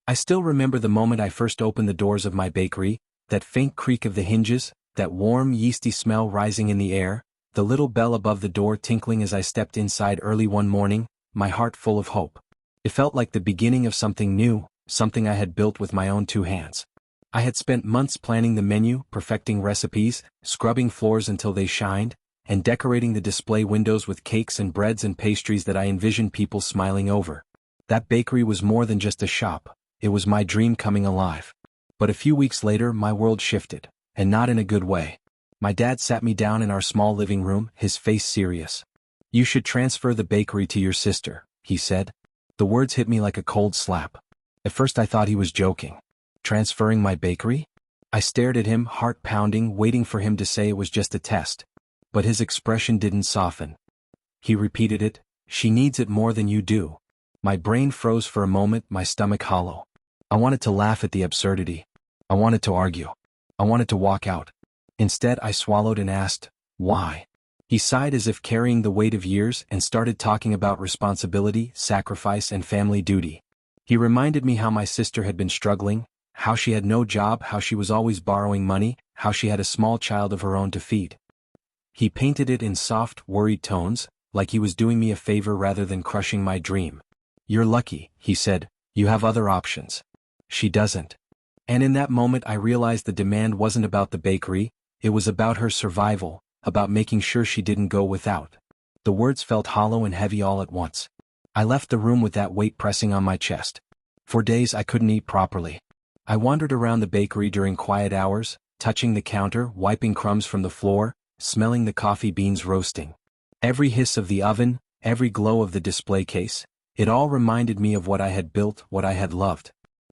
I still remember the moment I first opened the doors of my bakery, that faint creak of the hinges, that warm, yeasty smell rising in the air, the little bell above the door tinkling as I stepped inside early one morning, my heart full of hope. It felt like the beginning of something new, something I had built with my own two hands. I had spent months planning the menu, perfecting recipes, scrubbing floors until they shined, and decorating the display windows with cakes and breads and pastries that I envisioned people smiling over. That bakery was more than just a shop, it was my dream coming alive. But a few weeks later my world shifted, and not in a good way. My dad sat me down in our small living room, his face serious. "You should transfer the bakery to your sister," he said. The words hit me like a cold slap. At first I thought he was joking. Transferring my bakery? I stared at him, heart pounding, waiting for him to say it was just a test. But his expression didn't soften. He repeated it, "She needs it more than you do." My brain froze for a moment, my stomach hollow. I wanted to laugh at the absurdity. I wanted to argue. I wanted to walk out. Instead I swallowed and asked, "Why?" He sighed as if carrying the weight of years and started talking about responsibility, sacrifice, and family duty. He reminded me how my sister had been struggling, how she had no job, how she was always borrowing money, how she had a small child of her own to feed. He painted it in soft, worried tones, like he was doing me a favor rather than crushing my dream. "You're lucky," he said, "you have other options. She doesn't." And in that moment I realized the demand wasn't about the bakery, it was about her survival, about making sure she didn't go without. The words felt hollow and heavy all at once. I left the room with that weight pressing on my chest. For days I couldn't eat properly. I wandered around the bakery during quiet hours, touching the counter, wiping crumbs from the floor, smelling the coffee beans roasting. Every hiss of the oven, every glow of the display case, it all reminded me of what I had built, what I had loved.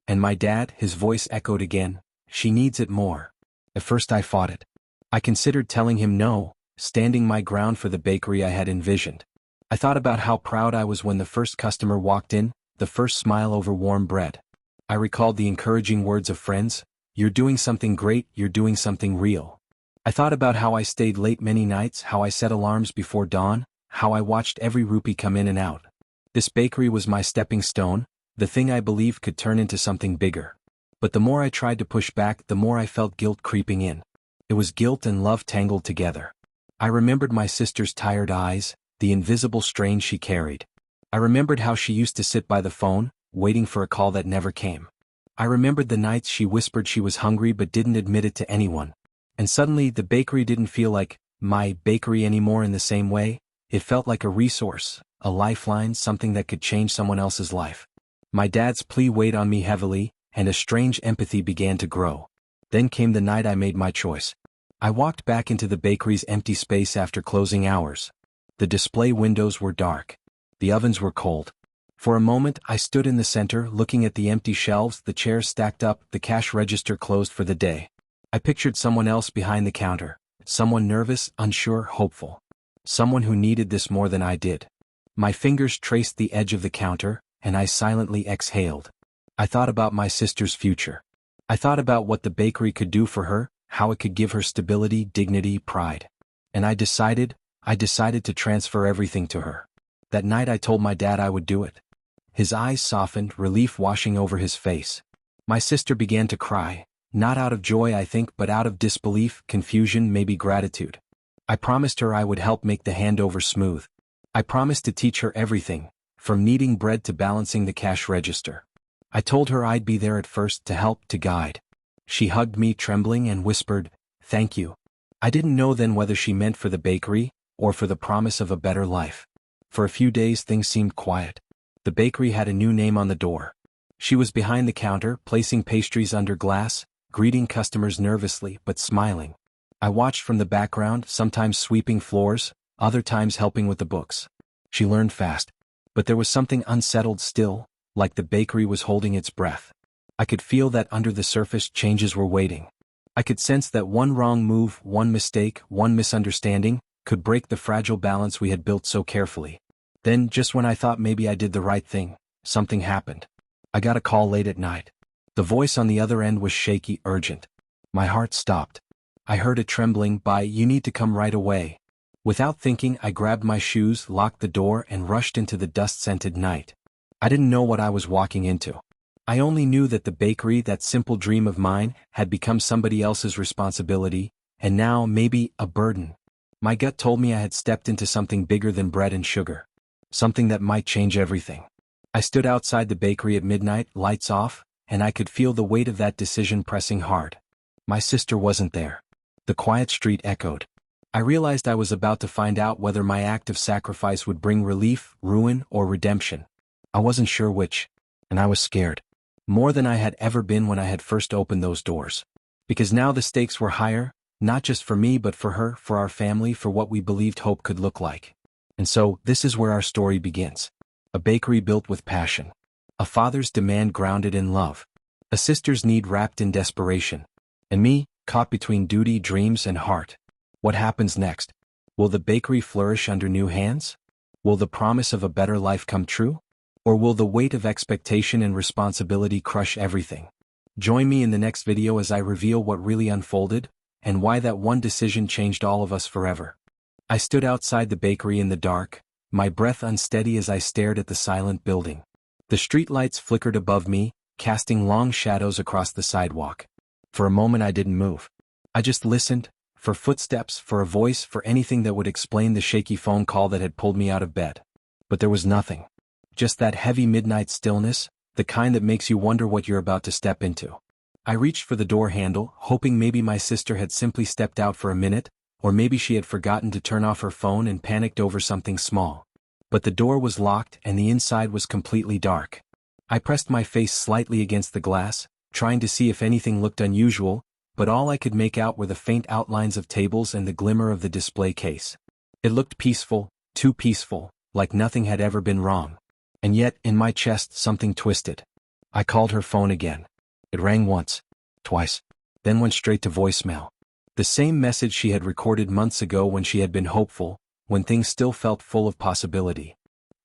And my dad, his voice echoed again, "She needs it more." At first I fought it. I considered telling him no, standing my ground for the bakery I had envisioned. I thought about how proud I was when the first customer walked in, the first smile over warm bread. I recalled the encouraging words of friends, "You're doing something great, you're doing something real." I thought about how I stayed late many nights, how I set alarms before dawn, how I watched every rupee come in and out. This bakery was my stepping stone, the thing I believed could turn into something bigger. But the more I tried to push back, the more I felt guilt creeping in. It was guilt and love tangled together. I remembered my sister's tired eyes, the invisible strain she carried. I remembered how she used to sit by the phone, waiting for a call that never came. I remembered the nights she whispered she was hungry but didn't admit it to anyone. And suddenly the bakery didn't feel like my bakery anymore in the same way. It felt like a resource, a lifeline, something that could change someone else's life. My dad's plea weighed on me heavily, and a strange empathy began to grow. Then came the night I made my choice. I walked back into the bakery's empty space after closing hours. The display windows were dark. The ovens were cold. For a moment I stood in the center, looking at the empty shelves, the chairs stacked up, the cash register closed for the day. I pictured someone else behind the counter, someone nervous, unsure, hopeful. Someone who needed this more than I did. My fingers traced the edge of the counter, and I silently exhaled. I thought about my sister's future. I thought about what the bakery could do for her, how it could give her stability, dignity, pride. And I decided to transfer everything to her. That night I told my dad I would do it. His eyes softened, relief washing over his face. My sister began to cry, not out of joy I think, but out of disbelief, confusion, maybe gratitude. I promised her I would help make the handover smooth. I promised to teach her everything, from kneading bread to balancing the cash register. I told her I'd be there at first, to help, to guide. She hugged me trembling and whispered, "Thank you." I didn't know then whether she meant for the bakery, or for the promise of a better life. For a few days things seemed quiet. The bakery had a new name on the door. She was behind the counter, placing pastries under glass, greeting customers nervously but smiling. I watched from the background, sometimes sweeping floors, other times helping with the books. She learned fast. But there was something unsettled still, like the bakery was holding its breath. I could feel that under the surface changes were waiting. I could sense that one wrong move, one mistake, one misunderstanding, could break the fragile balance we had built so carefully. Then, just when I thought maybe I did the right thing, something happened. I got a call late at night. The voice on the other end was shaky, urgent. My heart stopped. I heard it trembling, "You need to come right away." Without thinking, I grabbed my shoes, locked the door, and rushed into the dust-scented night. I didn't know what I was walking into. I only knew that the bakery, that simple dream of mine, had become somebody else's responsibility, and now, maybe, a burden. My gut told me I had stepped into something bigger than bread and sugar. Something that might change everything. I stood outside the bakery at midnight, lights off, and I could feel the weight of that decision pressing hard. My sister wasn't there. The quiet street echoed. I realized I was about to find out whether my act of sacrifice would bring relief, ruin, or redemption. I wasn't sure which, and I was scared. More than I had ever been when I had first opened those doors. Because now the stakes were higher, not just for me but for her, for our family, for what we believed hope could look like. And so, this is where our story begins. A bakery built with passion. A father's demand grounded in love. A sister's need wrapped in desperation. And me, caught between duty, dreams, and heart. What happens next? Will the bakery flourish under new hands? Will the promise of a better life come true? Or will the weight of expectation and responsibility crush everything? Join me in the next video as I reveal what really unfolded, and why that one decision changed all of us forever. I stood outside the bakery in the dark, my breath unsteady as I stared at the silent building. The streetlights flickered above me, casting long shadows across the sidewalk. For a moment I didn't move. I just listened, for footsteps, for a voice, for anything that would explain the shaky phone call that had pulled me out of bed. But there was nothing. Just that heavy midnight stillness, the kind that makes you wonder what you're about to step into. I reached for the door handle, hoping maybe my sister had simply stepped out for a minute, or maybe she had forgotten to turn off her phone and panicked over something small. But the door was locked and the inside was completely dark. I pressed my face slightly against the glass, trying to see if anything looked unusual, but all I could make out were the faint outlines of tables and the glimmer of the display case. It looked peaceful, too peaceful, like nothing had ever been wrong. And yet, in my chest, something twisted. I called her phone again. It rang once, twice, then went straight to voicemail. The same message she had recorded months ago when she had been hopeful, when things still felt full of possibility.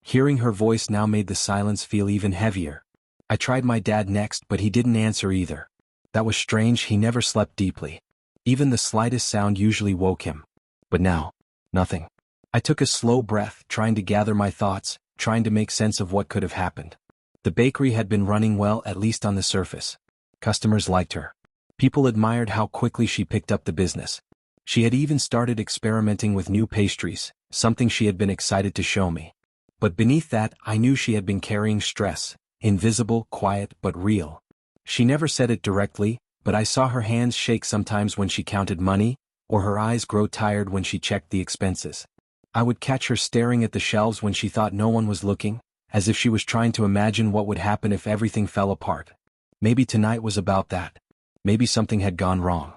Hearing her voice now made the silence feel even heavier. I tried my dad next, but he didn't answer either. That was strange, he never slept deeply. Even the slightest sound usually woke him. But now, nothing. I took a slow breath, trying to gather my thoughts, trying to make sense of what could have happened. The bakery had been running well, at least on the surface. Customers liked her. People admired how quickly she picked up the business. She had even started experimenting with new pastries, something she had been excited to show me. But beneath that, I knew she had been carrying stress, invisible, quiet, but real. She never said it directly, but I saw her hands shake sometimes when she counted money, or her eyes grow tired when she checked the expenses. I would catch her staring at the shelves when she thought no one was looking, as if she was trying to imagine what would happen if everything fell apart. Maybe tonight was about that. Maybe something had gone wrong.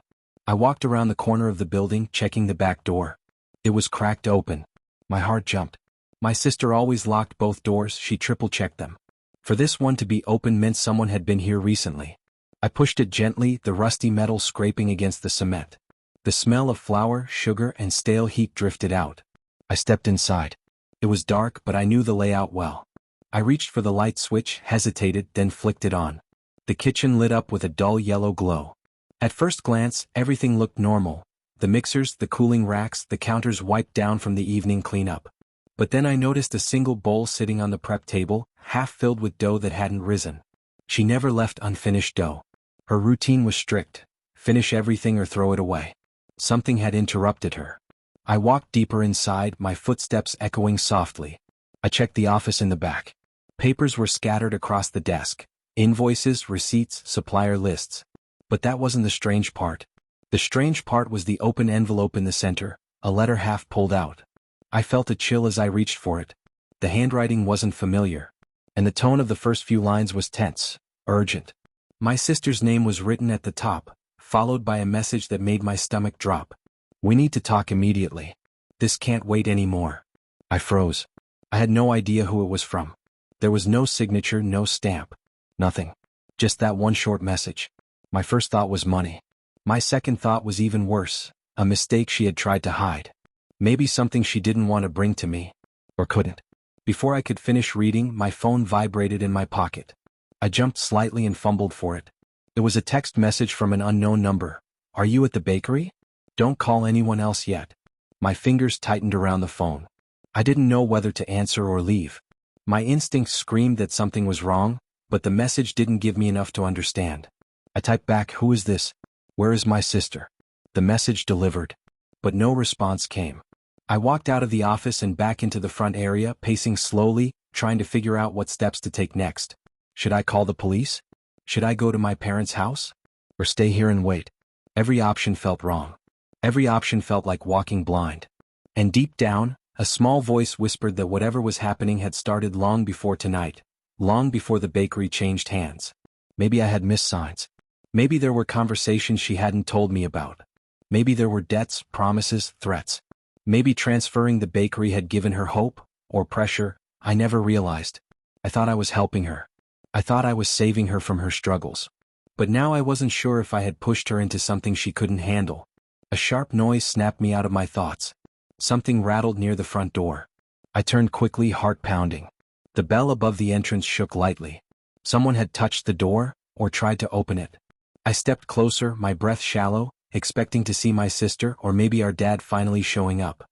I walked around the corner of the building, checking the back door. It was cracked open. My heart jumped. My sister always locked both doors, she triple-checked them. For this one to be open meant someone had been here recently. I pushed it gently, the rusty metal scraping against the cement. The smell of flour, sugar, and stale heat drifted out. I stepped inside. It was dark, but I knew the layout well. I reached for the light switch, hesitated, then flicked it on. The kitchen lit up with a dull yellow glow. At first glance, everything looked normal. The mixers, the cooling racks, the counters wiped down from the evening cleanup. But then I noticed a single bowl sitting on the prep table, half filled with dough that hadn't risen. She never left unfinished dough. Her routine was strict: finish everything or throw it away. Something had interrupted her. I walked deeper inside, my footsteps echoing softly. I checked the office in the back. Papers were scattered across the desk. Invoices, receipts, supplier lists. But that wasn't the strange part. The strange part was the open envelope in the center, a letter half pulled out. I felt a chill as I reached for it. The handwriting wasn't familiar. And the tone of the first few lines was tense, urgent. My sister's name was written at the top, followed by a message that made my stomach drop. We need to talk immediately. This can't wait anymore. I froze. I had no idea who it was from. There was no signature, no stamp. Nothing. Just that one short message. My first thought was money. My second thought was even worse, a mistake she had tried to hide. Maybe something she didn't want to bring to me. Or couldn't. Before I could finish reading, my phone vibrated in my pocket. I jumped slightly and fumbled for it. It was a text message from an unknown number. Are you at the bakery? Don't call anyone else yet. My fingers tightened around the phone. I didn't know whether to answer or leave. My instincts screamed that something was wrong, but the message didn't give me enough to understand. I typed back, "Who is this? Where is my sister?" The message delivered, but no response came. I walked out of the office and back into the front area, pacing slowly, trying to figure out what steps to take next. Should I call the police? Should I go to my parents' house? Or stay here and wait? Every option felt wrong. Every option felt like walking blind. And deep down, a small voice whispered that whatever was happening had started long before tonight, long before the bakery changed hands. Maybe I had missed signs. Maybe there were conversations she hadn't told me about. Maybe there were debts, promises, threats. Maybe transferring the bakery had given her hope, or pressure. I never realized. I thought I was helping her. I thought I was saving her from her struggles. But now I wasn't sure if I had pushed her into something she couldn't handle. A sharp noise snapped me out of my thoughts. Something rattled near the front door. I turned quickly, heart pounding. The bell above the entrance shook lightly. Someone had touched the door, or tried to open it. I stepped closer, my breath shallow, expecting to see my sister or maybe our dad finally showing up.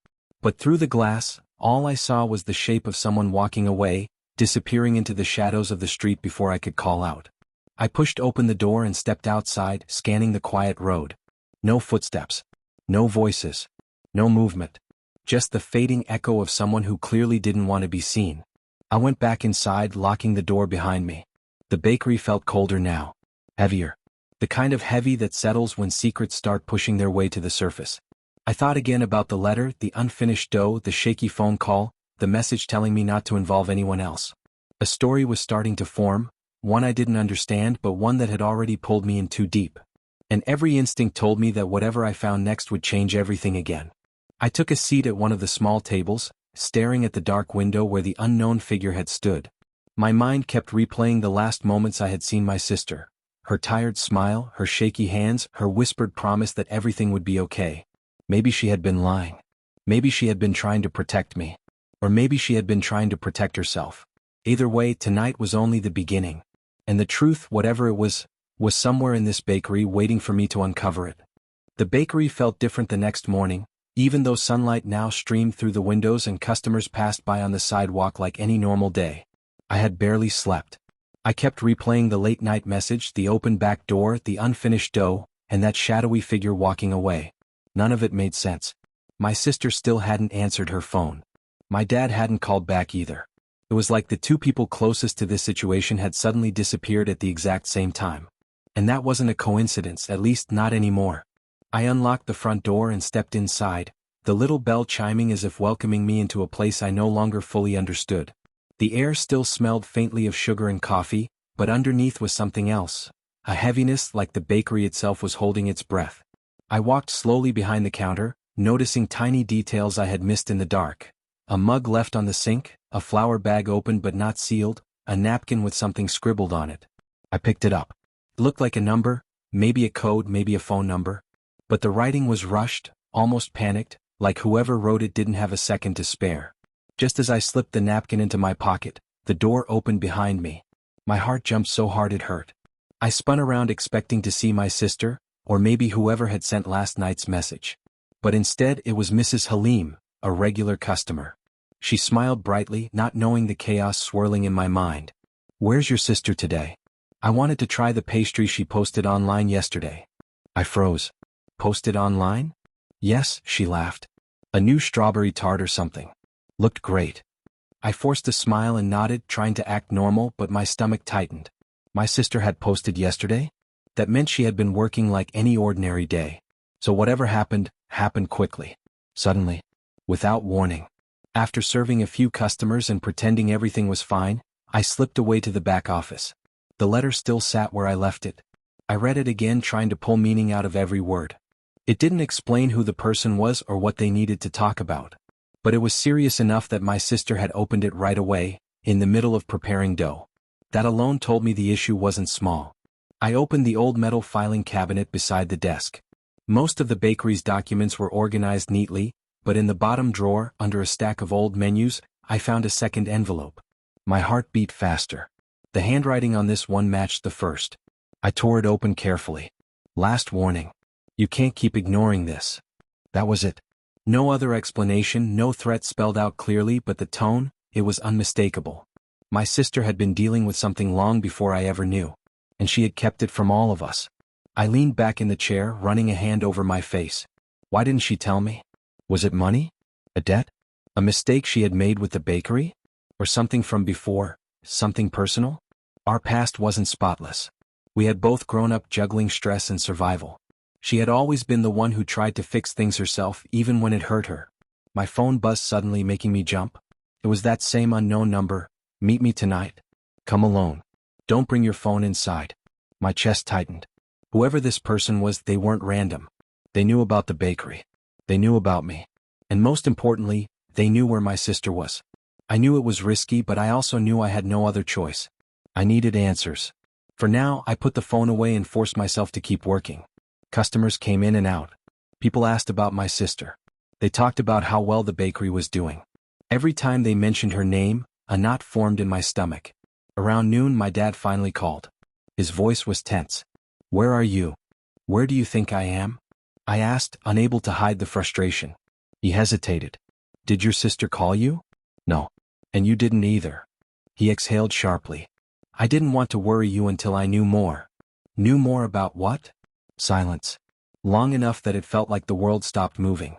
But through the glass, all I saw was the shape of someone walking away, disappearing into the shadows of the street before I could call out. I pushed open the door and stepped outside, scanning the quiet road. No footsteps. No voices. No movement. Just the fading echo of someone who clearly didn't want to be seen. I went back inside, locking the door behind me. The bakery felt colder now. Heavier. The kind of heavy that settles when secrets start pushing their way to the surface. I thought again about the letter, the unfinished dough, the shaky phone call, the message telling me not to involve anyone else. A story was starting to form, one I didn't understand but one that had already pulled me in too deep. And every instinct told me that whatever I found next would change everything again. I took a seat at one of the small tables, staring at the dark window where the unknown figure had stood. My mind kept replaying the last moments I had seen my sister. Her tired smile, her shaky hands, her whispered promise that everything would be okay. Maybe she had been lying. Maybe she had been trying to protect me. Or maybe she had been trying to protect herself. Either way, tonight was only the beginning. And the truth, whatever it was somewhere in this bakery waiting for me to uncover it. The bakery felt different the next morning, even though sunlight now streamed through the windows and customers passed by on the sidewalk like any normal day. I had barely slept. I kept replaying the late-night message, the open back door, the unfinished dough, and that shadowy figure walking away. None of it made sense. My sister still hadn't answered her phone. My dad hadn't called back either. It was like the two people closest to this situation had suddenly disappeared at the exact same time. And that wasn't a coincidence, at least not anymore. I unlocked the front door and stepped inside, the little bell chiming as if welcoming me into a place I no longer fully understood. The air still smelled faintly of sugar and coffee, but underneath was something else, a heaviness like the bakery itself was holding its breath. I walked slowly behind the counter, noticing tiny details I had missed in the dark. A mug left on the sink, a flour bag opened but not sealed, a napkin with something scribbled on it. I picked it up. It looked like a number, maybe a code, maybe a phone number. But the writing was rushed, almost panicked, like whoever wrote it didn't have a second to spare. Just as I slipped the napkin into my pocket, the door opened behind me. My heart jumped so hard it hurt. I spun around expecting to see my sister, or maybe whoever had sent last night's message. But instead it was Mrs. Halim, a regular customer. She smiled brightly, not knowing the chaos swirling in my mind. "Where's your sister today? I wanted to try the pastry she posted online yesterday." I froze. "Posted online?" "Yes," she laughed. "A new strawberry tart or something. Looked great." I forced a smile and nodded, trying to act normal, but my stomach tightened. My sister had posted yesterday? That meant she had been working like any ordinary day. So whatever happened, happened quickly. Suddenly. Without warning. After serving a few customers and pretending everything was fine, I slipped away to the back office. The letter still sat where I left it. I read it again, trying to pull meaning out of every word. It didn't explain who the person was or what they needed to talk about. But it was serious enough that my sister had opened it right away, in the middle of preparing dough. That alone told me the issue wasn't small. I opened the old metal filing cabinet beside the desk. Most of the bakery's documents were organized neatly, but in the bottom drawer, under a stack of old menus, I found a second envelope. My heart beat faster. The handwriting on this one matched the first. I tore it open carefully. "Last warning. You can't keep ignoring this." That was it. No other explanation, no threat spelled out clearly, but the tone, it was unmistakable. My sister had been dealing with something long before I ever knew, and she had kept it from all of us. I leaned back in the chair, running a hand over my face. Why didn't she tell me? Was it money? A debt? A mistake she had made with the bakery? Or something from before, something personal? Our past wasn't spotless. We had both grown up juggling stress and survival. She had always been the one who tried to fix things herself even when it hurt her. My phone buzzed suddenly, making me jump. It was that same unknown number. Meet me tonight. Come alone. Don't bring your phone inside. My chest tightened. Whoever this person was, they weren't random. They knew about the bakery. They knew about me. And most importantly, they knew where my sister was. I knew it was risky, but I also knew I had no other choice. I needed answers. For now, I put the phone away and forced myself to keep working. Customers came in and out. People asked about my sister. They talked about how well the bakery was doing. Every time they mentioned her name, a knot formed in my stomach. Around noon, my dad finally called. His voice was tense. Where are you? Where do you think I am? I asked, unable to hide the frustration. He hesitated. Did your sister call you? No. And you didn't either. He exhaled sharply. I didn't want to worry you until I knew more. Knew more about what? Silence. Long enough that it felt like the world stopped moving.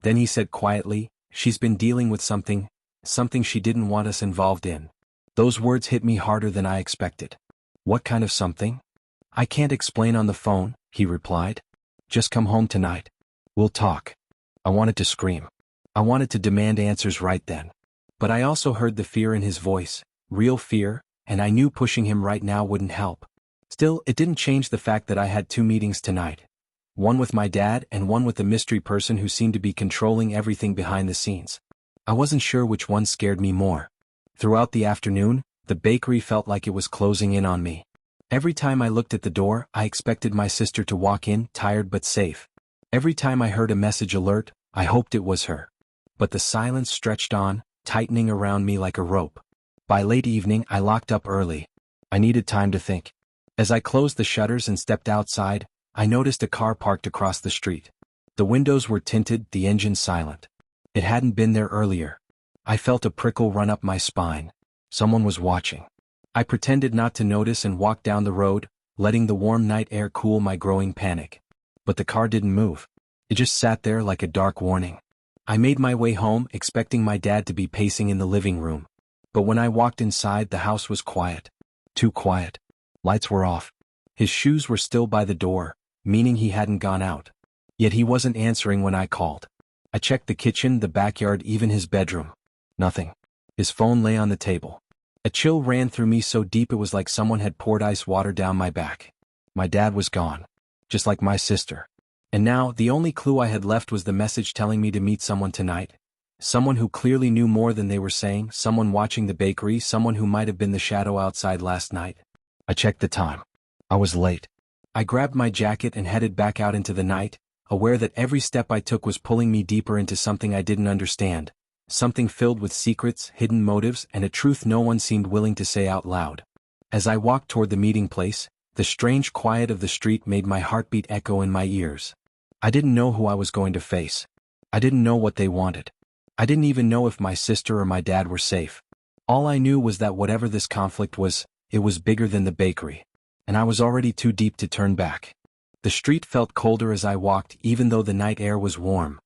Then he said quietly, she's been dealing with something she didn't want us involved in. Those words hit me harder than I expected. What kind of something? I can't explain on the phone, he replied. Just come home tonight. We'll talk. I wanted to scream. I wanted to demand answers right then. But I also heard the fear in his voice, real fear, and I knew pushing him right now wouldn't help. Still, it didn't change the fact that I had 2 meetings tonight. One with my dad and one with the mystery person who seemed to be controlling everything behind the scenes. I wasn't sure which one scared me more. Throughout the afternoon, the bakery felt like it was closing in on me. Every time I looked at the door, I expected my sister to walk in, tired but safe. Every time I heard a message alert, I hoped it was her. But the silence stretched on, tightening around me like a rope. By late evening, I locked up early. I needed time to think. As I closed the shutters and stepped outside, I noticed a car parked across the street. The windows were tinted, the engine silent. It hadn't been there earlier. I felt a prickle run up my spine. Someone was watching. I pretended not to notice and walked down the road, letting the warm night air cool my growing panic. But the car didn't move. It just sat there like a dark warning. I made my way home, expecting my dad to be pacing in the living room. But when I walked inside, the house was quiet. Too quiet. Lights were off. His shoes were still by the door, meaning he hadn't gone out. Yet he wasn't answering when I called. I checked the kitchen, the backyard, even his bedroom. Nothing. His phone lay on the table. A chill ran through me so deep it was like someone had poured ice water down my back. My dad was gone. Just like my sister. And now, the only clue I had left was the message telling me to meet someone tonight. Someone who clearly knew more than they were saying, someone watching the bakery, someone who might have been the shadow outside last night. I checked the time. I was late. I grabbed my jacket and headed back out into the night, aware that every step I took was pulling me deeper into something I didn't understand. Something filled with secrets, hidden motives, and a truth no one seemed willing to say out loud. As I walked toward the meeting place, the strange quiet of the street made my heartbeat echo in my ears. I didn't know who I was going to face. I didn't know what they wanted. I didn't even know if my sister or my dad were safe. All I knew was that whatever this conflict was, it was bigger than the bakery. And I was already too deep to turn back. The street felt colder as I walked, even though the night air was warm.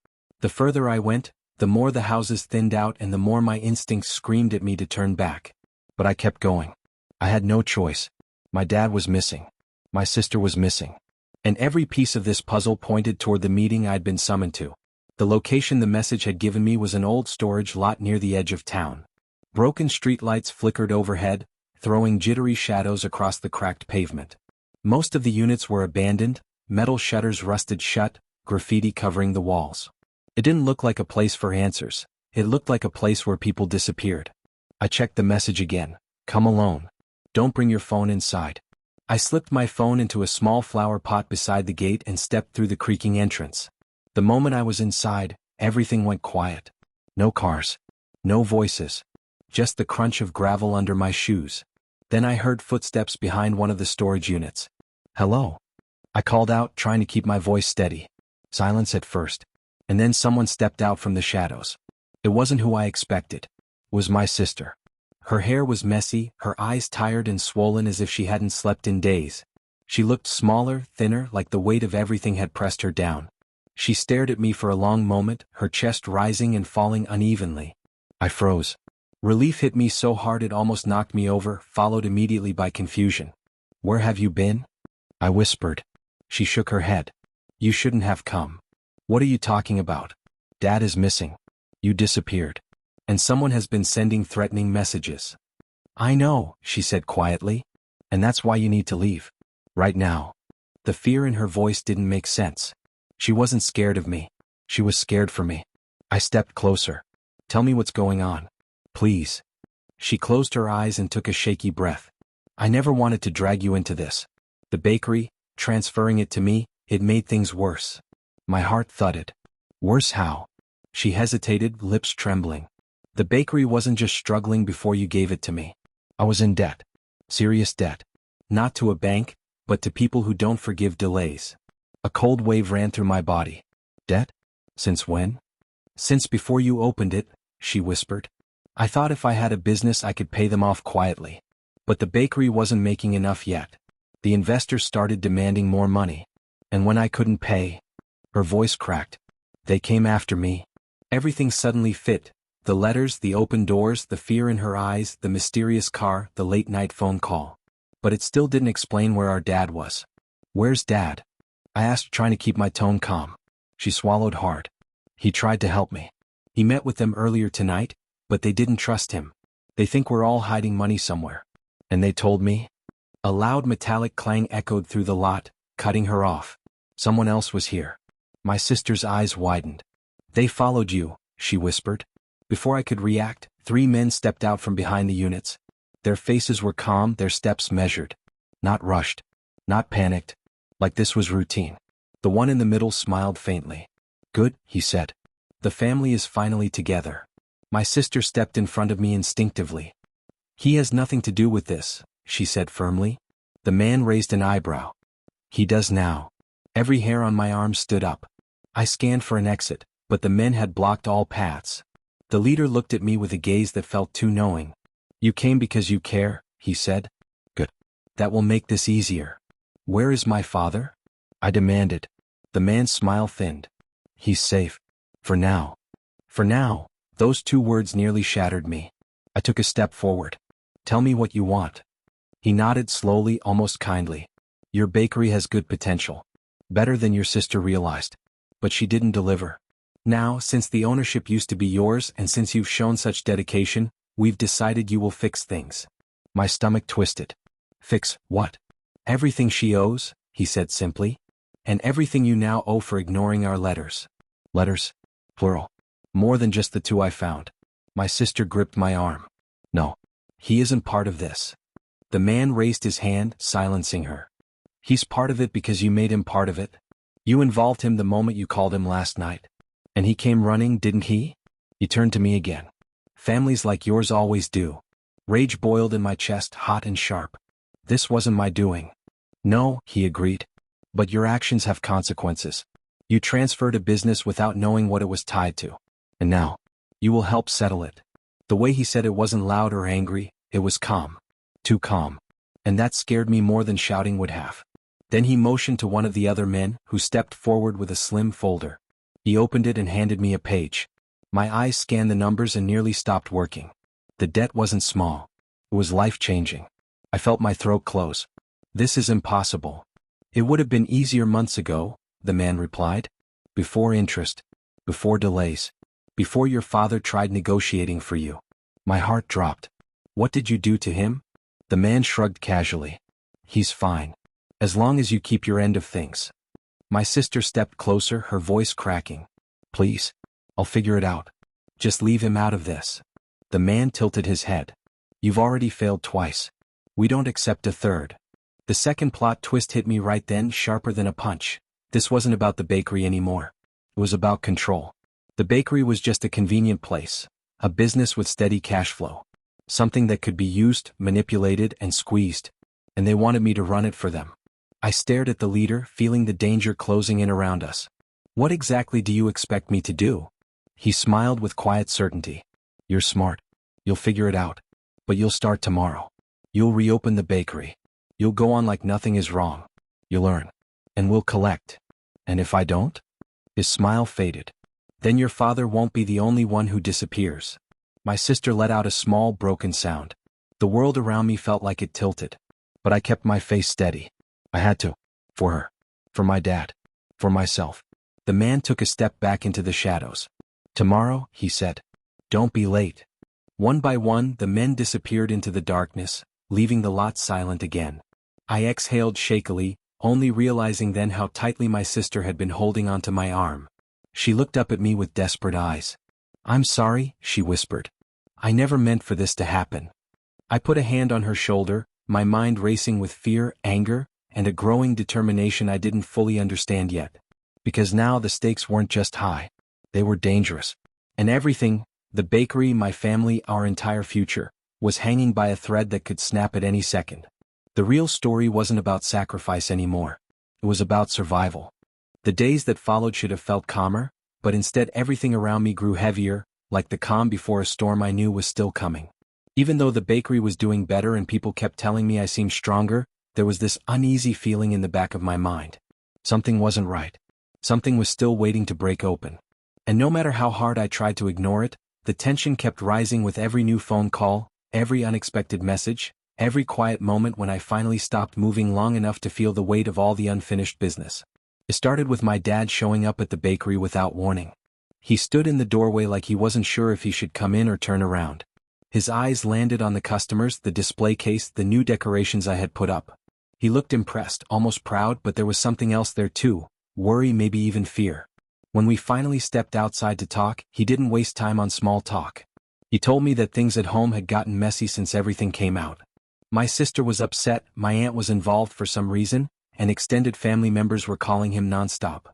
The further I went, the more the houses thinned out and the more my instincts screamed at me to turn back. But I kept going. I had no choice. My dad was missing. My sister was missing. And every piece of this puzzle pointed toward the meeting I'd been summoned to. The location the message had given me was an old storage lot near the edge of town. Broken streetlights flickered overhead, throwing jittery shadows across the cracked pavement. Most of the units were abandoned, metal shutters rusted shut, graffiti covering the walls. It didn't look like a place for answers. It looked like a place where people disappeared. I checked the message again. Come alone. Don't bring your phone inside. I slipped my phone into a small flower pot beside the gate and stepped through the creaking entrance. The moment I was inside, everything went quiet. No cars. No voices. Just the crunch of gravel under my shoes. Then I heard footsteps behind one of the storage units. Hello. I called out, trying to keep my voice steady. Silence at first. And then someone stepped out from the shadows. It wasn't who I expected. It was my sister. Her hair was messy, her eyes tired and swollen as if she hadn't slept in days. She looked smaller, thinner, like the weight of everything had pressed her down. She stared at me for a long moment, her chest rising and falling unevenly. I froze. Relief hit me so hard it almost knocked me over, followed immediately by confusion. "Where have you been?" I whispered. She shook her head. "You shouldn't have come." "What are you talking about?" "Dad is missing. You disappeared. And someone has been sending threatening messages." "I know," she said quietly. "And that's why you need to leave. Right now." The fear in her voice didn't make sense. She wasn't scared of me. She was scared for me. I stepped closer. "Tell me what's going on. Please." She closed her eyes and took a shaky breath. "I never wanted to drag you into this. The bakery, transferring it to me, it made things worse." My heart thudded. "Worse how?" She hesitated, lips trembling. "The bakery wasn't just struggling before you gave it to me. I was in debt. Serious debt. Not to a bank, but to people who don't forgive delays." A cold wave ran through my body. "Debt? Since when?" "Since before you opened it," she whispered. "I thought if I had a business I could pay them off quietly. But the bakery wasn't making enough yet. The investors started demanding more money. And when I couldn't pay..." Her voice cracked. "They came after me." Everything suddenly fit. The letters, the open doors, the fear in her eyes, the mysterious car, the late-night phone call. But it still didn't explain where our dad was. "Where's Dad?" I asked, trying to keep my tone calm. She swallowed hard. "He tried to help me. He met with them earlier tonight, but they didn't trust him. They think we're all hiding money somewhere. And they told me..." A loud metallic clang echoed through the lot, cutting her off. "Someone else was here." My sister's eyes widened. "They followed you," she whispered. Before I could react, 3 men stepped out from behind the units. Their faces were calm, their steps measured. Not rushed. Not panicked. Like this was routine. The one in the middle smiled faintly. "Good," he said. "The family is finally together." My sister stepped in front of me instinctively. "He has nothing to do with this," she said firmly. The man raised an eyebrow. "He does now." Every hair on my arm stood up. I scanned for an exit, but the men had blocked all paths. The leader looked at me with a gaze that felt too knowing. "You came because you care," he said. "Good. That will make this easier." "Where is my father?" I demanded. The man's smile thinned. "He's safe. For now." For now. Those 2 words nearly shattered me. I took a step forward. "Tell me what you want." He nodded slowly, almost kindly. "Your bakery has good potential. Better than your sister realized. But she didn't deliver. Now, since the ownership used to be yours and since you've shown such dedication, we've decided you will fix things." My stomach twisted. "Fix what?" "Everything she owes," he said simply. "And everything you now owe for ignoring our letters." "Letters?" Plural. "More than just the 2 I found." My sister gripped my arm. "No. He isn't part of this." The man raised his hand, silencing her. "He's part of it because you made him part of it. You involved him the moment you called him last night. And he came running, didn't he?" He turned to me again. "Families like yours always do." Rage boiled in my chest, hot and sharp. "This wasn't my doing." "No," he agreed. "But your actions have consequences. You transferred a business without knowing what it was tied to. And now, you will help settle it." The way he said it wasn't loud or angry, it was calm. Too calm. And that scared me more than shouting would have. Then he motioned to one of the other men, who stepped forward with a slim folder. He opened it and handed me a page. My eyes scanned the numbers and nearly stopped working. The debt wasn't small. It was life-changing. I felt my throat close. "This is impossible." "It would have been easier months ago," the man replied. "Before interest. Before delays. Before your father tried negotiating for you." My heart dropped. "What did you do to him?" The man shrugged casually. "He's fine. As long as you keep your end of things." My sister stepped closer, her voice cracking. "Please. I'll figure it out. Just leave him out of this." The man tilted his head. "You've already failed twice. We don't accept a third." The second plot twist hit me right then, sharper than a punch. This wasn't about the bakery anymore. It was about control. The bakery was just a convenient place. A business with steady cash flow. Something that could be used, manipulated, and squeezed. And they wanted me to run it for them. I stared at the leader, feeling the danger closing in around us. "What exactly do you expect me to do?" He smiled with quiet certainty. "You're smart. You'll figure it out. But you'll start tomorrow. You'll reopen the bakery. You'll go on like nothing is wrong. You'll earn. And we'll collect. And if I don't? His smile faded. Then your father won't be the only one who disappears. My sister let out a small broken sound. The world around me felt like it tilted. But I kept my face steady. I had to. For her. For my dad. For myself. The man took a step back into the shadows. Tomorrow, he said. Don't be late. One by one, the men disappeared into the darkness, leaving the lot silent again. I exhaled shakily, only realizing then how tightly my sister had been holding onto my arm. She looked up at me with desperate eyes. I'm sorry, she whispered. I never meant for this to happen. I put a hand on her shoulder, my mind racing with fear, anger, and a growing determination I didn't fully understand yet. Because now the stakes weren't just high. They were dangerous. And everything, the bakery, my family, our entire future, was hanging by a thread that could snap at any second. The real story wasn't about sacrifice anymore. It was about survival. The days that followed should have felt calmer, but instead everything around me grew heavier, like the calm before a storm I knew was still coming. Even though the bakery was doing better and people kept telling me I seemed stronger, there was this uneasy feeling in the back of my mind. Something wasn't right. Something was still waiting to break open. And no matter how hard I tried to ignore it, the tension kept rising with every new phone call, every unexpected message, every quiet moment when I finally stopped moving long enough to feel the weight of all the unfinished business. It started with my dad showing up at the bakery without warning. He stood in the doorway like he wasn't sure if he should come in or turn around. His eyes landed on the customers, the display case, the new decorations I had put up. He looked impressed, almost proud, but there was something else there too, worry, maybe even fear. When we finally stepped outside to talk, he didn't waste time on small talk. He told me that things at home had gotten messy since everything came out. My sister was upset, my aunt was involved for some reason, and extended family members were calling him nonstop.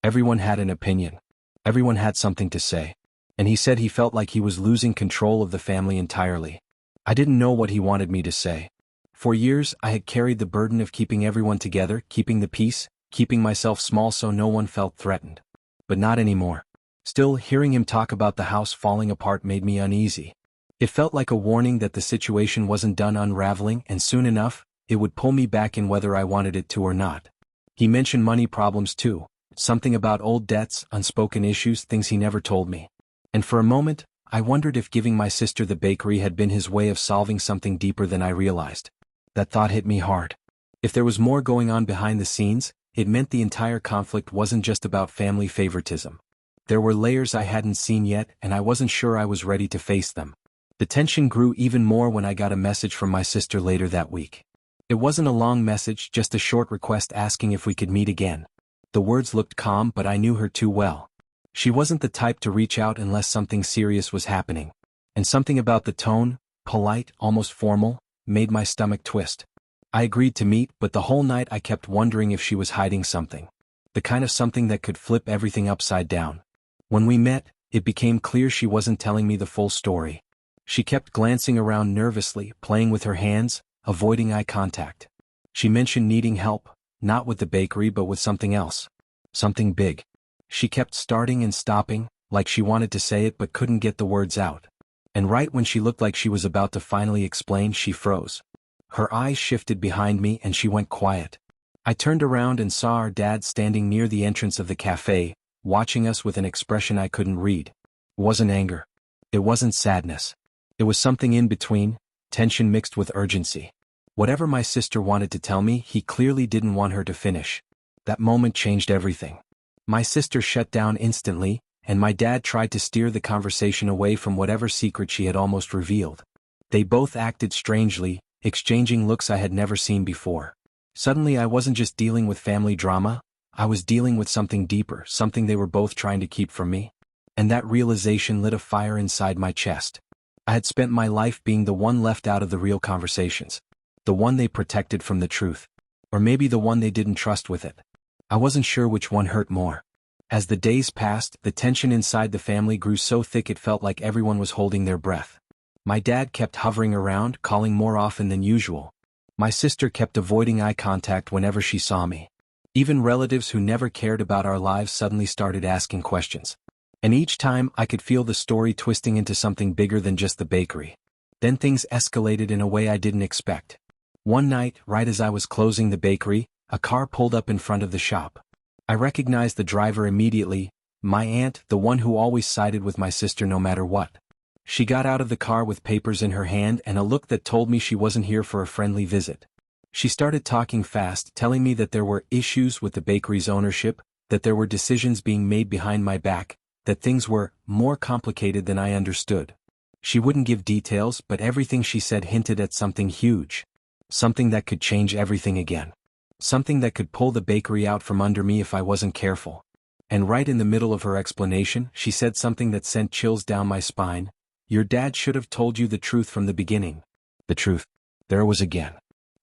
Everyone had an opinion. Everyone had something to say. And he said he felt like he was losing control of the family entirely. I didn't know what he wanted me to say. For years, I had carried the burden of keeping everyone together, keeping the peace, keeping myself small so no one felt threatened. But not anymore. Still, hearing him talk about the house falling apart made me uneasy. It felt like a warning that the situation wasn't done unraveling, and soon enough, it would pull me back in whether I wanted it to or not. He mentioned money problems too, something about old debts, unspoken issues, things he never told me. And for a moment, I wondered if giving my sister the bakery had been his way of solving something deeper than I realized. That thought hit me hard. If there was more going on behind the scenes, it meant the entire conflict wasn't just about family favoritism. There were layers I hadn't seen yet, and I wasn't sure I was ready to face them. The tension grew even more when I got a message from my sister later that week. It wasn't a long message, just a short request asking if we could meet again. The words looked calm, but I knew her too well. She wasn't the type to reach out unless something serious was happening. And something about the tone, polite, almost formal, made my stomach twist. I agreed to meet, but the whole night I kept wondering if she was hiding something. The kind of something that could flip everything upside down. When we met, it became clear she wasn't telling me the full story. She kept glancing around nervously, playing with her hands, avoiding eye contact. She mentioned needing help, not with the bakery but with something else. Something big. She kept starting and stopping, like she wanted to say it but couldn't get the words out. And right when she looked like she was about to finally explain, she froze. Her eyes shifted behind me and she went quiet. I turned around and saw our dad standing near the entrance of the cafe, watching us with an expression I couldn't read. It wasn't anger. It wasn't sadness. It was something in between, tension mixed with urgency. Whatever my sister wanted to tell me, he clearly didn't want her to finish. That moment changed everything. My sister shut down instantly, and my dad tried to steer the conversation away from whatever secret she had almost revealed. They both acted strangely, exchanging looks I had never seen before. Suddenly I wasn't just dealing with family drama, I was dealing with something deeper, something they were both trying to keep from me. And that realization lit a fire inside my chest. I had spent my life being the one left out of the real conversations. The one they protected from the truth. Or maybe the one they didn't trust with it. I wasn't sure which one hurt more. As the days passed, the tension inside the family grew so thick it felt like everyone was holding their breath. My dad kept hovering around, calling more often than usual. My sister kept avoiding eye contact whenever she saw me. Even relatives who never cared about our lives suddenly started asking questions. And each time I could feel the story twisting into something bigger than just the bakery. Then things escalated in a way I didn't expect. One night, right as I was closing the bakery, a car pulled up in front of the shop. I recognized the driver immediately, my aunt, the one who always sided with my sister no matter what. She got out of the car with papers in her hand and a look that told me she wasn't here for a friendly visit. She started talking fast, telling me that there were issues with the bakery's ownership, that there were decisions being made behind my back, that things were more complicated than I understood. She wouldn't give details, but everything she said hinted at something huge. Something that could change everything again. Something that could pull the bakery out from under me if I wasn't careful. And right in the middle of her explanation, she said something that sent chills down my spine. Your dad should have told you the truth from the beginning. The truth. There it was again.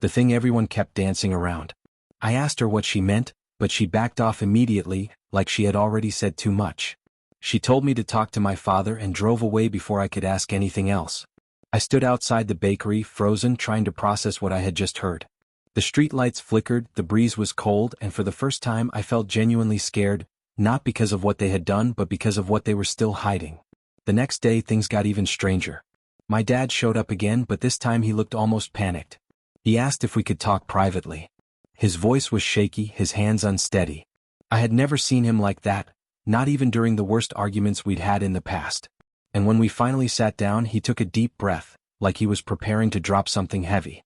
The thing everyone kept dancing around. I asked her what she meant, but she backed off immediately, like she had already said too much. She told me to talk to my father and drove away before I could ask anything else. I stood outside the bakery, frozen, trying to process what I had just heard. The street lights flickered, the breeze was cold, and for the first time I felt genuinely scared, not because of what they had done but because of what they were still hiding. The next day things got even stranger. My dad showed up again, but this time he looked almost panicked. He asked if we could talk privately. His voice was shaky, his hands unsteady. I had never seen him like that, not even during the worst arguments we'd had in the past. And when we finally sat down, he took a deep breath, like he was preparing to drop something heavy.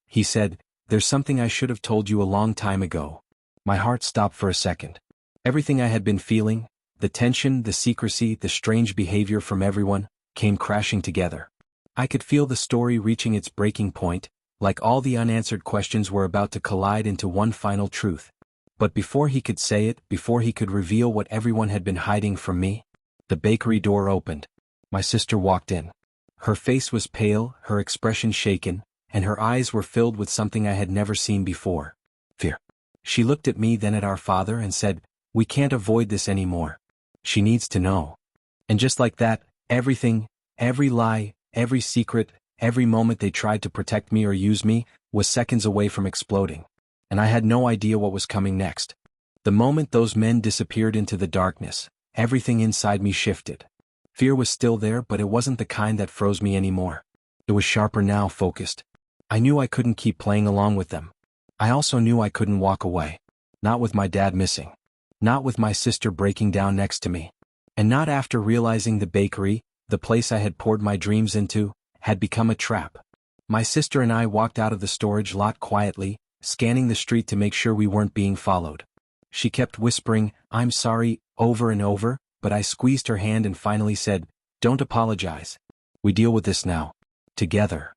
He said, "There's something I should have told you a long time ago." My heart stopped for a second. Everything I had been feeling, the tension, the secrecy, the strange behavior from everyone, came crashing together. I could feel the story reaching its breaking point, like all the unanswered questions were about to collide into one final truth. But before he could say it, before he could reveal what everyone had been hiding from me, the bakery door opened. My sister walked in. Her face was pale, her expression shaken, and her eyes were filled with something I had never seen before. Fear. She looked at me, then at our father, and said, "We can't avoid this anymore. She needs to know." And just like that, everything, every lie, every secret, every moment they tried to protect me or use me, was seconds away from exploding. And I had no idea what was coming next. The moment those men disappeared into the darkness, everything inside me shifted. Fear was still there, but it wasn't the kind that froze me anymore. It was sharper now, focused. I knew I couldn't keep playing along with them. I also knew I couldn't walk away. Not with my dad missing. Not with my sister breaking down next to me. And not after realizing the bakery, the place I had poured my dreams into, had become a trap. My sister and I walked out of the storage lot quietly, scanning the street to make sure we weren't being followed. She kept whispering, "I'm sorry," over and over, but I squeezed her hand and finally said, "Don't apologize. We deal with this now. Together."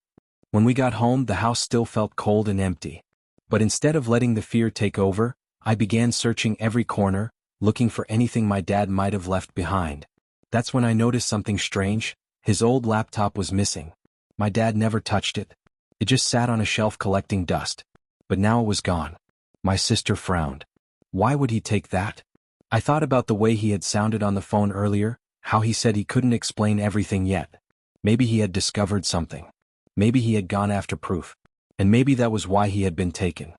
When we got home, the house still felt cold and empty. But instead of letting the fear take over, I began searching every corner, looking for anything my dad might have left behind. That's when I noticed something strange. His old laptop was missing. My dad never touched it. It just sat on a shelf collecting dust. But now it was gone. My sister frowned. Why would he take that? I thought about the way he had sounded on the phone earlier, how he said he couldn't explain everything yet. Maybe he had discovered something. Maybe he had gone after proof. And maybe that was why he had been taken.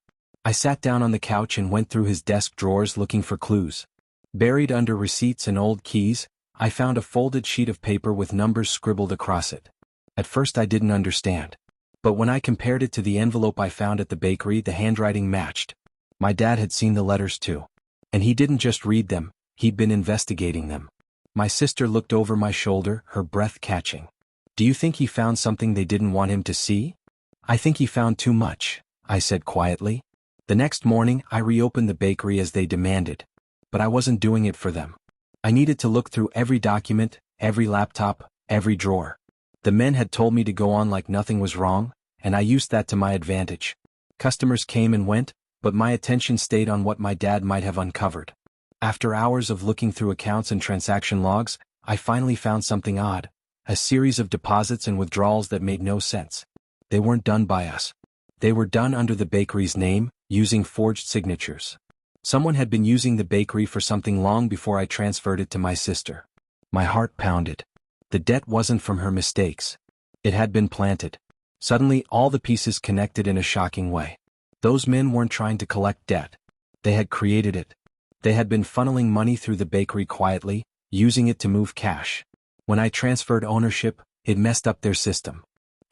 I sat down on the couch and went through his desk drawers looking for clues. Buried under receipts and old keys, I found a folded sheet of paper with numbers scribbled across it. At first I didn't understand. But when I compared it to the envelope I found at the bakery, the handwriting matched. My dad had seen the letters too. And he didn't just read them, he'd been investigating them. My sister looked over my shoulder, her breath catching. "Do you think he found something they didn't want him to see?" "I think he found too much," I said quietly. The next morning, I reopened the bakery as they demanded. But I wasn't doing it for them. I needed to look through every document, every laptop, every drawer. The men had told me to go on like nothing was wrong, and I used that to my advantage. Customers came and went, but my attention stayed on what my dad might have uncovered. After hours of looking through accounts and transaction logs, I finally found something odd. A series of deposits and withdrawals that made no sense. They weren't done by us. They were done under the bakery's name, using forged signatures. Someone had been using the bakery for something long before I transferred it to my sister. My heart pounded. The debt wasn't from her mistakes. It had been planted. Suddenly, all the pieces connected in a shocking way. Those men weren't trying to collect debt. They had created it. They had been funneling money through the bakery quietly, using it to move cash. When I transferred ownership, it messed up their system.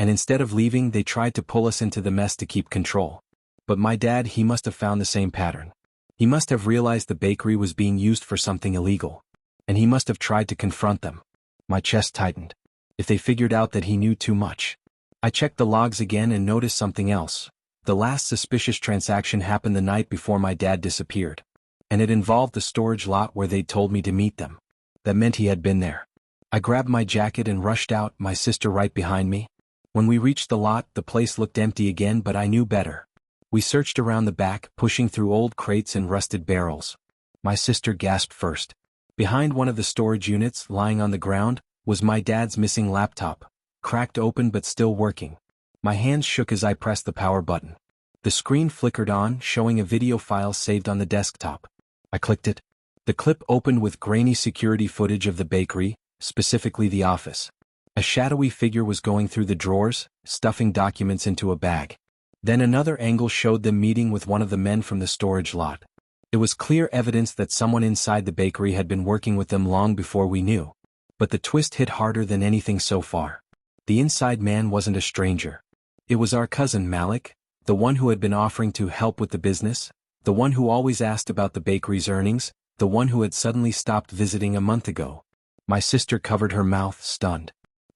And instead of leaving, they tried to pull us into the mess to keep control. But my dad, he must have found the same pattern. He must have realized the bakery was being used for something illegal. And he must have tried to confront them. My chest tightened. If they figured out that he knew too much. I checked the logs again and noticed something else. The last suspicious transaction happened the night before my dad disappeared. And it involved the storage lot where they'd told me to meet them. That meant he had been there. I grabbed my jacket and rushed out, my sister right behind me. When we reached the lot, the place looked empty again, but I knew better. We searched around the back, pushing through old crates and rusted barrels. My sister gasped first. Behind one of the storage units, lying on the ground, was my dad's missing laptop, cracked open but still working. My hands shook as I pressed the power button. The screen flickered on, showing a video file saved on the desktop. I clicked it. The clip opened with grainy security footage of the bakery, specifically the office. A shadowy figure was going through the drawers, stuffing documents into a bag. Then another angle showed them meeting with one of the men from the storage lot. It was clear evidence that someone inside the bakery had been working with them long before we knew. But the twist hit harder than anything so far. The inside man wasn't a stranger. It was our cousin Malik, the one who had been offering to help with the business, the one who always asked about the bakery's earnings, the one who had suddenly stopped visiting a month ago. My sister covered her mouth, stunned.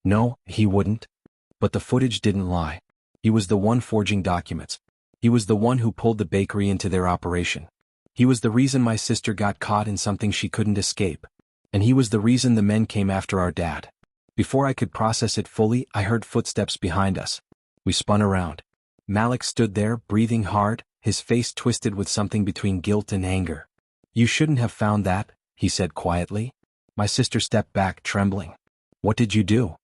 No, he wouldn't. But the footage didn't lie. He was the one forging documents. He was the one who pulled the bakery into their operation. He was the reason my sister got caught in something she couldn't escape. And he was the reason the men came after our dad. Before I could process it fully, I heard footsteps behind us. We spun around. Malik stood there, breathing hard, his face twisted with something between guilt and anger. "You shouldn't have found that," he said quietly. My sister stepped back, trembling. "What did you do?"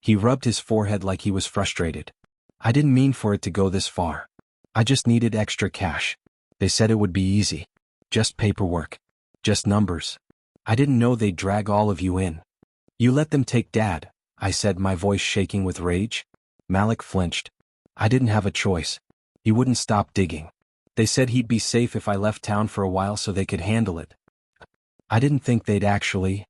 He rubbed his forehead like he was frustrated. "I didn't mean for it to go this far. I just needed extra cash. They said it would be easy. Just paperwork. Just numbers. I didn't know they'd drag all of you in." "You let them take Dad," I said, my voice shaking with rage. Malik flinched. "I didn't have a choice. He wouldn't stop digging. They said he'd be safe if I left town for a while so they could handle it. I didn't think they'd actually..."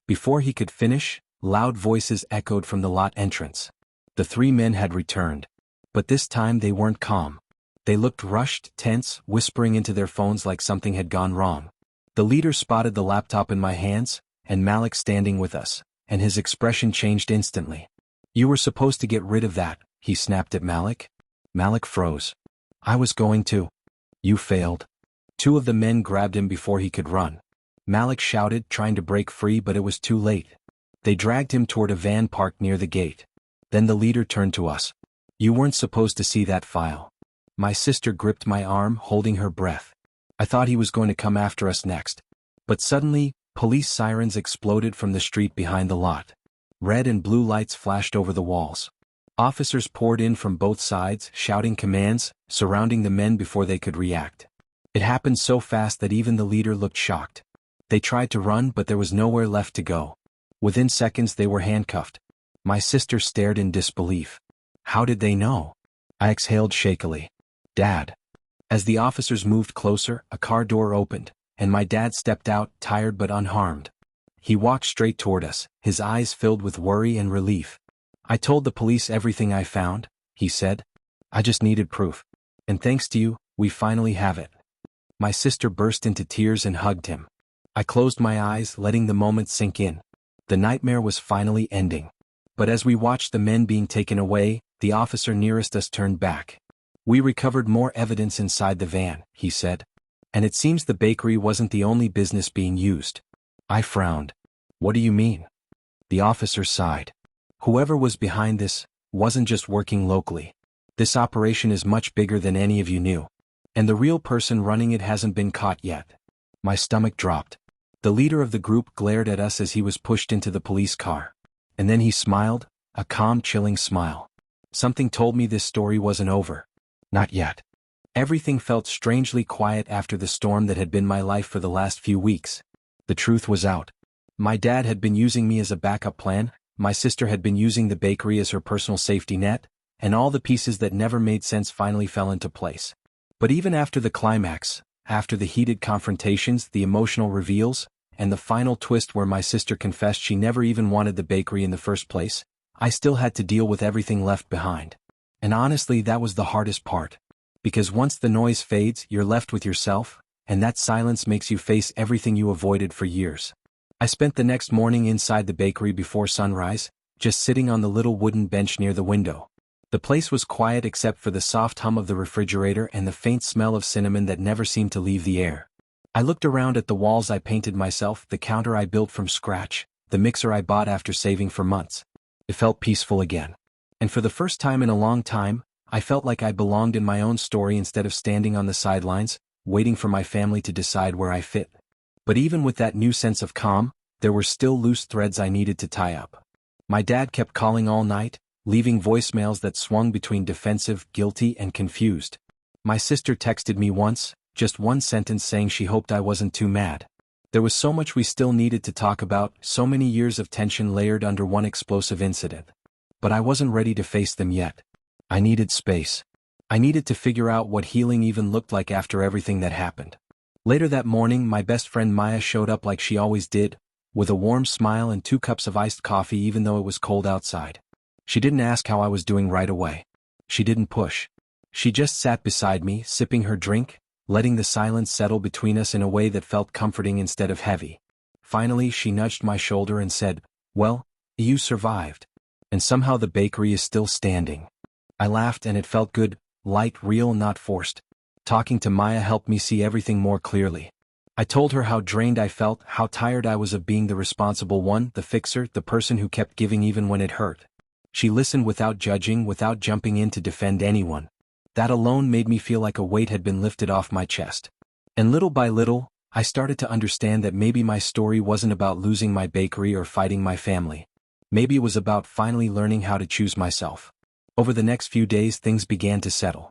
Before he could finish, loud voices echoed from the lot entrance. The three men had returned. But this time they weren't calm. They looked rushed, tense, whispering into their phones like something had gone wrong. The leader spotted the laptop in my hands, and Malik standing with us, and his expression changed instantly. "You were supposed to get rid of that," he snapped at Malik. Malik froze. "I was going to." "You failed." Two of the men grabbed him before he could run. Malik shouted, trying to break free, but it was too late. They dragged him toward a van parked near the gate. Then the leader turned to us. "You weren't supposed to see that file." My sister gripped my arm, holding her breath. I thought he was going to come after us next. But suddenly, police sirens exploded from the street behind the lot. Red and blue lights flashed over the walls. Officers poured in from both sides, shouting commands, surrounding the men before they could react. It happened so fast that even the leader looked shocked. They tried to run, but there was nowhere left to go. Within seconds they were handcuffed. My sister stared in disbelief. "How did they know?" I exhaled shakily. "Dad." As the officers moved closer, a car door opened, and my dad stepped out, tired but unharmed. He walked straight toward us, his eyes filled with worry and relief. "I told the police everything I found," he said. "I just needed proof. And thanks to you, we finally have it." My sister burst into tears and hugged him. I closed my eyes, letting the moment sink in. The nightmare was finally ending. But as we watched the men being taken away, the officer nearest us turned back. "We recovered more evidence inside the van," he said. "And it seems the bakery wasn't the only business being used." I frowned. "What do you mean?" The officer sighed. "Whoever was behind this wasn't just working locally. This operation is much bigger than any of you knew. And the real person running it hasn't been caught yet." My stomach dropped. The leader of the group glared at us as he was pushed into the police car. And then he smiled, a calm, chilling smile. Something told me this story wasn't over. Not yet. Everything felt strangely quiet after the storm that had been my life for the last few weeks. The truth was out. My dad had been using me as a backup plan, my sister had been using the bakery as her personal safety net, and all the pieces that never made sense finally fell into place. But even after the climax, after the heated confrontations, the emotional reveals, and the final twist where my sister confessed she never even wanted the bakery in the first place, I still had to deal with everything left behind. And honestly, that was the hardest part. Because once the noise fades, you're left with yourself, and that silence makes you face everything you avoided for years. I spent the next morning inside the bakery before sunrise, just sitting on the little wooden bench near the window. The place was quiet except for the soft hum of the refrigerator and the faint smell of cinnamon that never seemed to leave the air. I looked around at the walls I painted myself, the counter I built from scratch, the mixer I bought after saving for months. It felt peaceful again. And for the first time in a long time, I felt like I belonged in my own story instead of standing on the sidelines, waiting for my family to decide where I fit. But even with that new sense of calm, there were still loose threads I needed to tie up. My dad kept calling all night, leaving voicemails that swung between defensive, guilty, and confused. My sister texted me once, just one sentence saying she hoped I wasn't too mad. There was so much we still needed to talk about, so many years of tension layered under one explosive incident. But I wasn't ready to face them yet. I needed space. I needed to figure out what healing even looked like after everything that happened. Later that morning, my best friend Maya showed up like she always did, with a warm smile and 2 cups of iced coffee even though it was cold outside. She didn't ask how I was doing right away. She didn't push. She just sat beside me, sipping her drink, letting the silence settle between us in a way that felt comforting instead of heavy. Finally, she nudged my shoulder and said, "Well, you survived. And somehow the bakery is still standing." I laughed and it felt good, light, real, not forced. Talking to Maya helped me see everything more clearly. I told her how drained I felt, how tired I was of being the responsible one, the fixer, the person who kept giving even when it hurt. She listened without judging, without jumping in to defend anyone. That alone made me feel like a weight had been lifted off my chest. And little by little, I started to understand that maybe my story wasn't about losing my bakery or fighting my family. Maybe it was about finally learning how to choose myself. Over the next few days, things began to settle.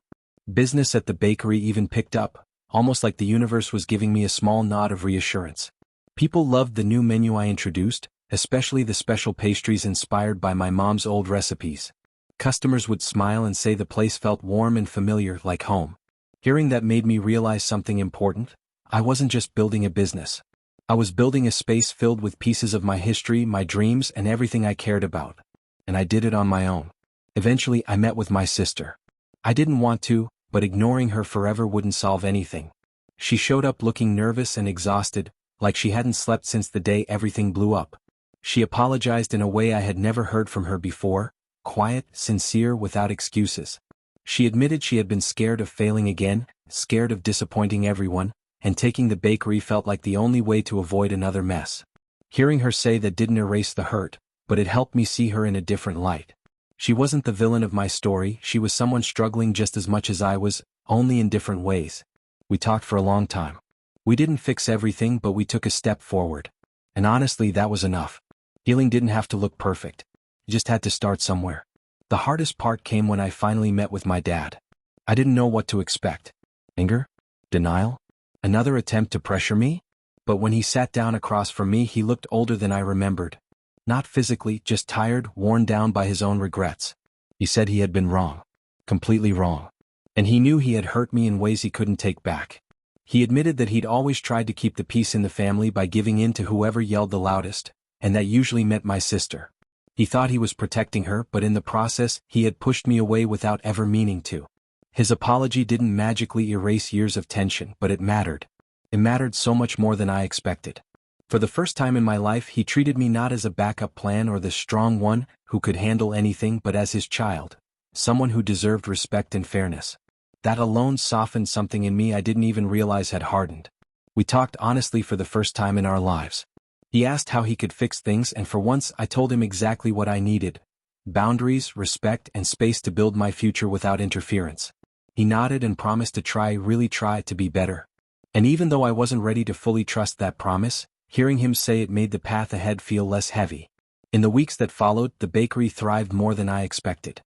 Business at the bakery even picked up, almost like the universe was giving me a small nod of reassurance. People loved the new menu I introduced, especially the special pastries inspired by my mom's old recipes. Customers would smile and say the place felt warm and familiar, like home. Hearing that made me realize something important. I wasn't just building a business. I was building a space filled with pieces of my history, my dreams, and everything I cared about. And I did it on my own. Eventually, I met with my sister. I didn't want to, but ignoring her forever wouldn't solve anything. She showed up looking nervous and exhausted, like she hadn't slept since the day everything blew up. She apologized in a way I had never heard from her before, quiet, sincere, without excuses. She admitted she had been scared of failing again, scared of disappointing everyone, and taking the bakery felt like the only way to avoid another mess. Hearing her say that didn't erase the hurt, but it helped me see her in a different light. She wasn't the villain of my story, she was someone struggling just as much as I was, only in different ways. We talked for a long time. We didn't fix everything, but we took a step forward. And honestly, that was enough. Healing didn't have to look perfect. You just had to start somewhere. The hardest part came when I finally met with my dad. I didn't know what to expect. Anger? Denial? Another attempt to pressure me? But when he sat down across from me, he looked older than I remembered. Not physically, just tired, worn down by his own regrets. He said he had been wrong. Completely wrong. And he knew he had hurt me in ways he couldn't take back. He admitted that he'd always tried to keep the peace in the family by giving in to whoever yelled the loudest, and that usually meant my sister. He thought he was protecting her, but in the process, he had pushed me away without ever meaning to. His apology didn't magically erase years of tension, but it mattered. It mattered so much more than I expected. For the first time in my life, he treated me not as a backup plan or the strong one who could handle anything, but as his child, someone who deserved respect and fairness. That alone softened something in me I didn't even realize had hardened. We talked honestly for the first time in our lives. He asked how he could fix things, and for once I told him exactly what I needed: boundaries, respect, and space to build my future without interference. He nodded and promised to really try to be better. And even though I wasn't ready to fully trust that promise, hearing him say it made the path ahead feel less heavy. In the weeks that followed, the bakery thrived more than I expected.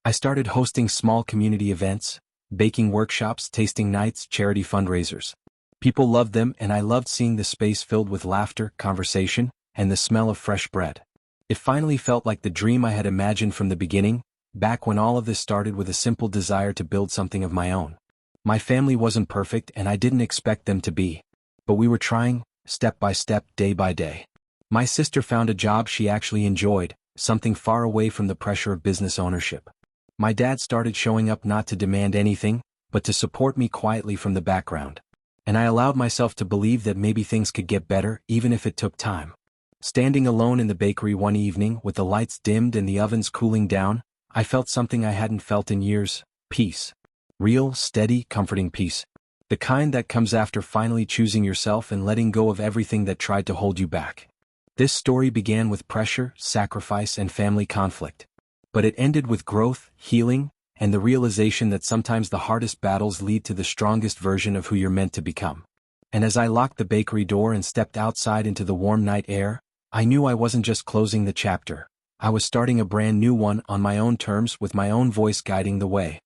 I started hosting small community events, baking workshops, tasting nights, charity fundraisers. People loved them, and I loved seeing the space filled with laughter, conversation, and the smell of fresh bread. It finally felt like the dream I had imagined from the beginning, back when all of this started with a simple desire to build something of my own. My family wasn't perfect, and I didn't expect them to be. But we were trying, step by step, day by day. My sister found a job she actually enjoyed, something far away from the pressure of business ownership. My dad started showing up not to demand anything, but to support me quietly from the background. And I allowed myself to believe that maybe things could get better, even if it took time. Standing alone in the bakery one evening with the lights dimmed and the ovens cooling down, I felt something I hadn't felt in years: peace. Real, steady, comforting peace. The kind that comes after finally choosing yourself and letting go of everything that tried to hold you back. This story began with pressure, sacrifice, and family conflict. But it ended with growth, healing, and the realization that sometimes the hardest battles lead to the strongest version of who you're meant to become. And as I locked the bakery door and stepped outside into the warm night air, I knew I wasn't just closing the chapter. I was starting a brand new one on my own terms, with my own voice guiding the way.